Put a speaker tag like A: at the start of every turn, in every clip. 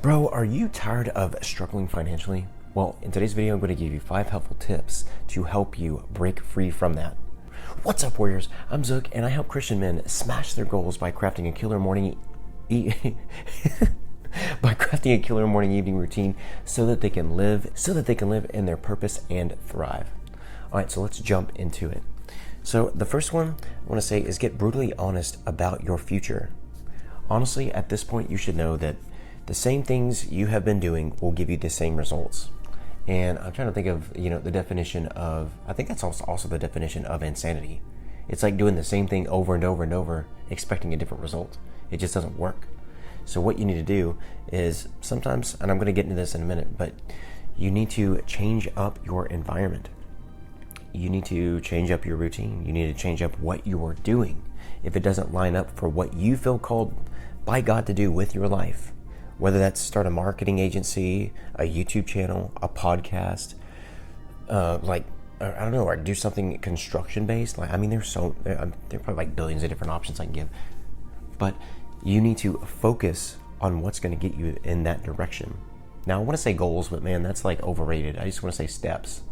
A: Bro, are you tired of struggling financially? Well, in today's video, I'm going to give you 5 helpful tips to help you break free from that. What's up, warriors? I'm Zook, and I help Christian men smash their goals by crafting a killer morning evening routine so that they can live in their purpose and thrive. All right, so let's jump into it. So the first one I want to say is get brutally honest about your future. Honestly, at this point, you should know that the same things you have been doing will give you the same results. And I'm trying to think of, the definition of, I think that's also the definition of insanity. It's like doing the same thing over and over and over, expecting a different result. It just doesn't work. So what you need to do is sometimes, and I'm going to get into this in a minute, but you need to change up your environment. You need to change up your routine. You need to change up what you are doing. If it doesn't line up for what you feel called by God to do with your life, whether that's start a marketing agency, a YouTube channel, a podcast, or do something construction based. There's probably like billions of different options I can give, but you need to focus on what's going to get you in that direction. Now I want to say goals, but man, that's like overrated. I just want to say steps.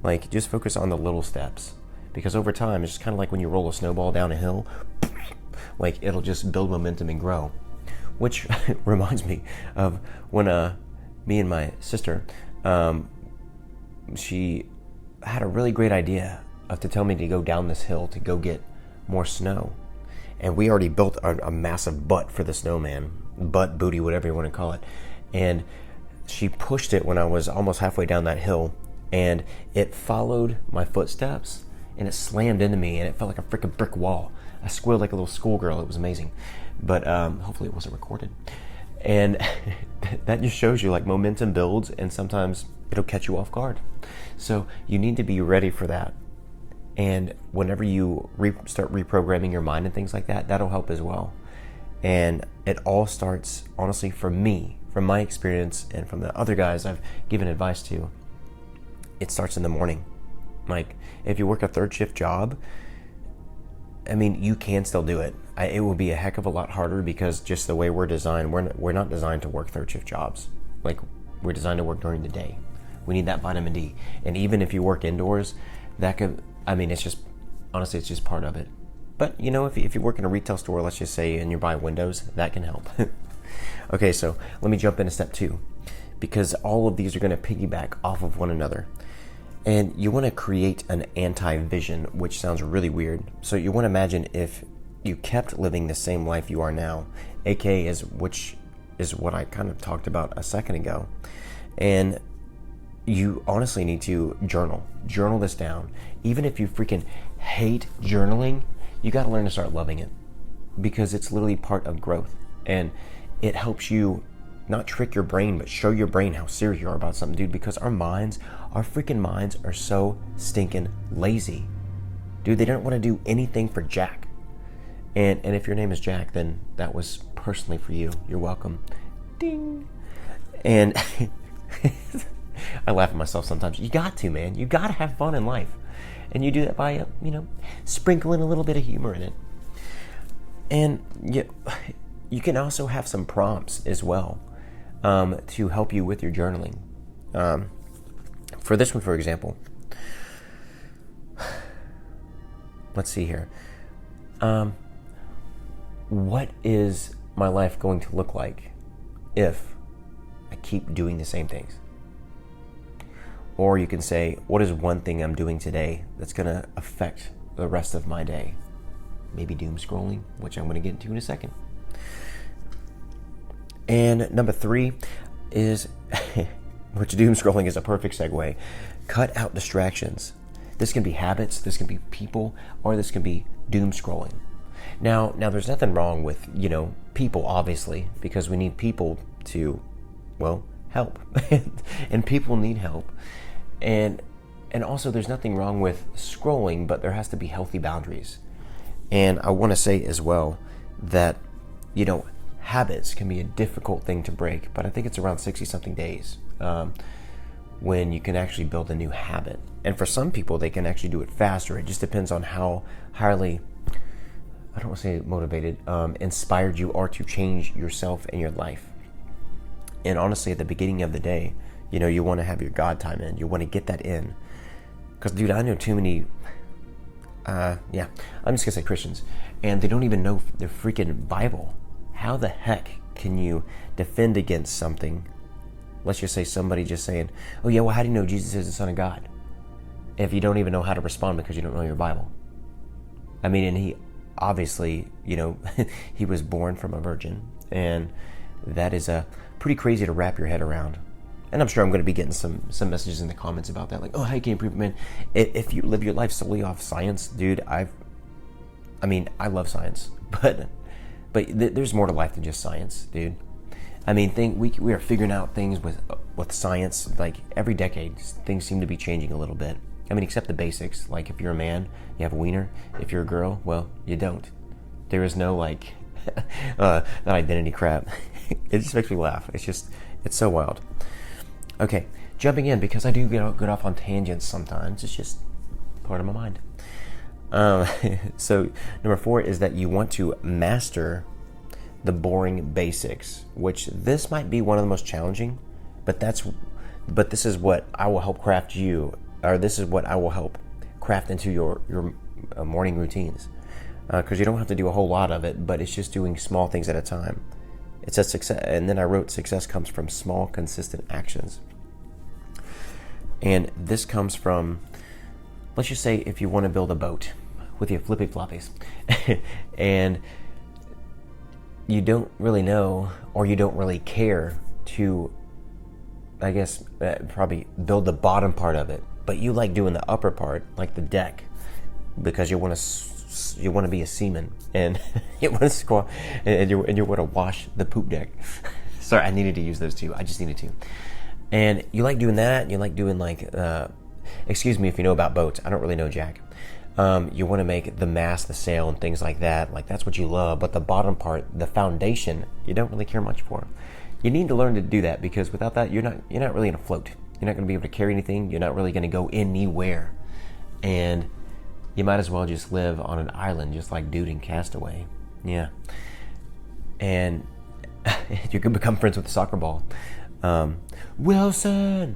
A: Like just focus on the little steps, because over time it's just kind of like when you roll a snowball down a hill, like it'll just build momentum and grow. Which reminds me of when me and my sister, she had a really great idea to tell me to go down this hill to go get more snow. And we already built a massive butt for the snowman, butt, booty, whatever you want to call it. And she pushed it when I was almost halfway down that hill, and it followed my footsteps, and it slammed into me, and it felt like a freaking brick wall. I squealed like a little schoolgirl. It was amazing. But hopefully it wasn't recorded. And that just shows you like momentum builds, and sometimes it'll catch you off guard. So you need to be ready for that. And whenever you start reprogramming your mind and things like that, that'll help as well. And it all starts, honestly, for me, from my experience and from the other guys I've given advice to, it starts in the morning. Like if you work a third shift job, you can still do it. It will be a heck of a lot harder because just the way we're designed, we're not designed to work third shift jobs. Like we're designed to work during the day. We need that vitamin D. And even if you work indoors, it's just part of it. But if you work in a retail store, let's just say, and you buy windows, that can help. Okay, so let me jump into step 2, because all of these are going to piggyback off of one another. And you want to create an anti-vision, which sounds really weird. So you want to imagine if you kept living the same life you are now, aka which is what I kind of talked about a second ago. And you honestly need to journal this down. Even if you freaking hate journaling, you got to learn to start loving it, because it's literally part of growth. And it helps you not trick your brain, but show your brain how serious you are about something, dude, because our freaking minds are so stinking lazy. Dude, they don't want to do anything for Jack. And if your name is Jack, then that was personally for you. You're welcome. Ding. And I laugh at myself sometimes. You got to, man. You got to have fun in life. And you do that by, sprinkling a little bit of humor in it. And you can also have some prompts as well to help you with your journaling. For this one, for example, let's see here. What is my life going to look like if I keep doing the same things? Or you can say, what is one thing I'm doing today that's going to affect the rest of my day? Maybe doom scrolling, which I'm going to get into in a second. And number 3 is, which doom scrolling is a perfect segue, cut out distractions. This can be habits, this can be people, or this can be doom scrolling. Now there's nothing wrong with, people, obviously, because we need people to, help. And people need help. And also there's nothing wrong with scrolling, but there has to be healthy boundaries. And I want to say as well that, habits can be a difficult thing to break, but I think it's around 60-something days when you can actually build a new habit. And for some people, they can actually do it faster. It just depends on how highly, I don't want to say motivated, inspired you are to change yourself and your life. And honestly, at the beginning of the day, you want to have your God time in. You want to get that in. Because, dude, I know too many, I'm just going to say Christians, and they don't even know the freaking Bible. How the heck can you defend against something? Let's just say somebody just saying, oh yeah, well, how do you know Jesus is the Son of God? If you don't even know how to respond because you don't know your Bible. I mean, and he obviously, he was born from a virgin, and that is pretty crazy to wrap your head around. And I'm sure I'm going to be getting some messages in the comments about that, like, oh, how can you improve it, man? If you live your life solely off science, dude, I love science, but there's more to life than just science, dude. I mean, we are figuring out things with science. Like every decade, things seem to be changing a little bit. I mean, except the basics. Like if you're a man, you have a wiener. If you're a girl, well, you don't. There is no that identity crap. It just makes me laugh. It's so wild. Okay, jumping in, because I do get off on tangents sometimes. It's just part of my mind. So number 4 is that you want to master the boring basics, which this might be one of the most challenging, but this is what I will help craft you, or this is what I will help craft into your morning routines, because you don't have to do a whole lot of it, but it's just doing small things at a time. It says success, and then I wrote success comes from small, consistent actions. And this comes from, let's just say if you want to build a boat with your flippy floppies and you don't really know, or you don't really care to, I guess, probably build the bottom part of it, but you like doing the upper part, like the deck, because you want to be a seaman, and you want to squat, and you want to wash the poop deck. Sorry, I needed to use those two. I just needed to. And you like doing that, and you like doing excuse me if you know about boats. I don't really know jack. You want to make the mast, the sail, and things like that. Like that's what you love. But the bottom part, the foundation, you don't really care much for. You need to learn to do that, because without that, you're not really going to float. You're not going to be able to carry anything. You're not really going to go anywhere. And you might as well just live on an island, just like Dude in Castaway. Yeah. And you can become friends with the soccer ball. Wilson.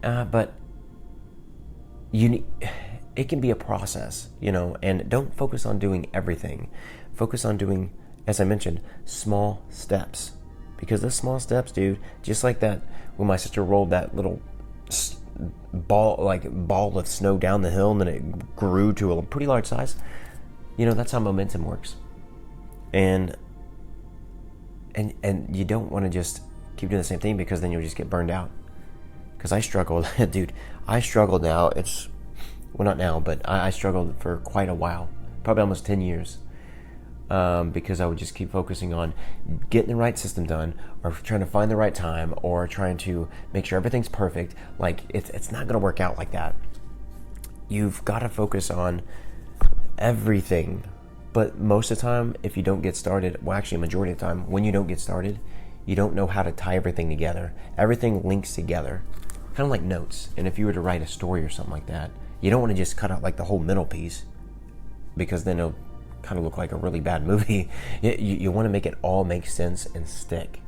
A: But it can be a process, and don't focus on doing everything. Focus on doing, as I mentioned, small steps. Because those small steps, dude, just like that, when my sister rolled that little ball of snow down the hill, and then it grew to a pretty large size. That's how momentum works. And you don't want to just keep doing the same thing, because then you'll just get burned out. Because I struggled, dude. I struggled now. Not now, but I struggled for quite a while, probably almost 10 years, because I would just keep focusing on getting the right system done, or trying to find the right time, or trying to make sure everything's perfect. Like it's not going to work out like that. You've got to focus on everything. But most of the time, if you don't get started, well, actually, majority of the time, when you don't get started, you don't know how to tie everything together. Everything links together, kind of like notes. And if you were to write a story or something like that, you don't want to just cut out like the whole middle piece, because then it'll kind of look like a really bad movie. You want to make it all make sense and stick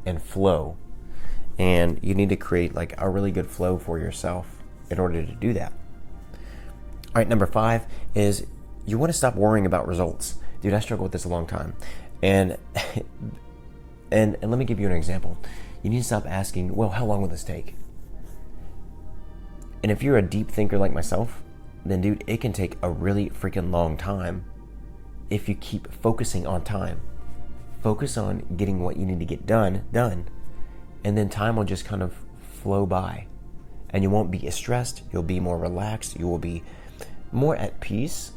A: and flow. And you need to create like a really good flow for yourself in order to do that. All right, number 5 is you want to stop worrying about results. Dude, I struggled with this a long time. And let me give you an example. You need to stop asking, well, how long will this take? And if you're a deep thinker like myself, then dude, it can take a really freaking long time if you keep focusing on time. Focus on getting what you need to get done, and then time will just kind of flow by. And you won't be as stressed, you'll be more relaxed, you will be more at peace,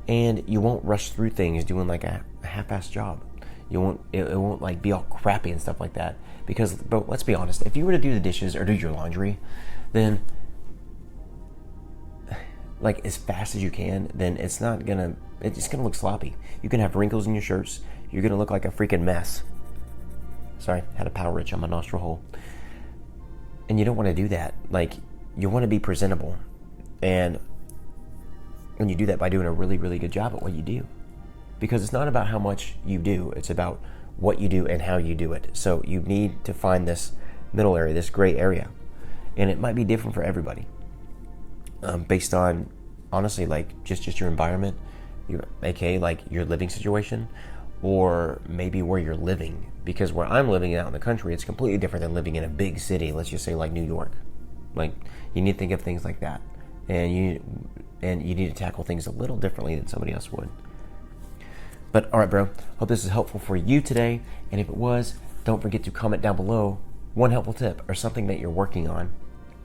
A: and you won't rush through things doing like a half-assed job. It won't like be all crappy and stuff like that. Because, bro, let's be honest, if you were to do the dishes or do your laundry, then like as fast as you can, then it's gonna look sloppy. You can have wrinkles in your shirts. You're gonna look like a freaking mess. Sorry, had a power wrench on my nostril hole. And you don't want to do that. Like, you want to be presentable. And you do that by doing a really, really good job at what you do. Because it's not about how much you do. It's about what you do and how you do it. So you need to find this middle area, this gray area. And it might be different for everybody, based on, honestly, like just your environment, aka like your living situation, or maybe where you're living. Because where I'm living out in the country, it's completely different than living in a big city. Let's just say like New York. Like, you need to think of things like that, and you need to tackle things a little differently than somebody else would. But all right, bro, hope this is helpful for you today. And if it was, don't forget to comment down below one helpful tip or something that you're working on,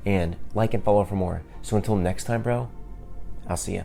A: and like and follow for more. So until next time, bro, I'll see you.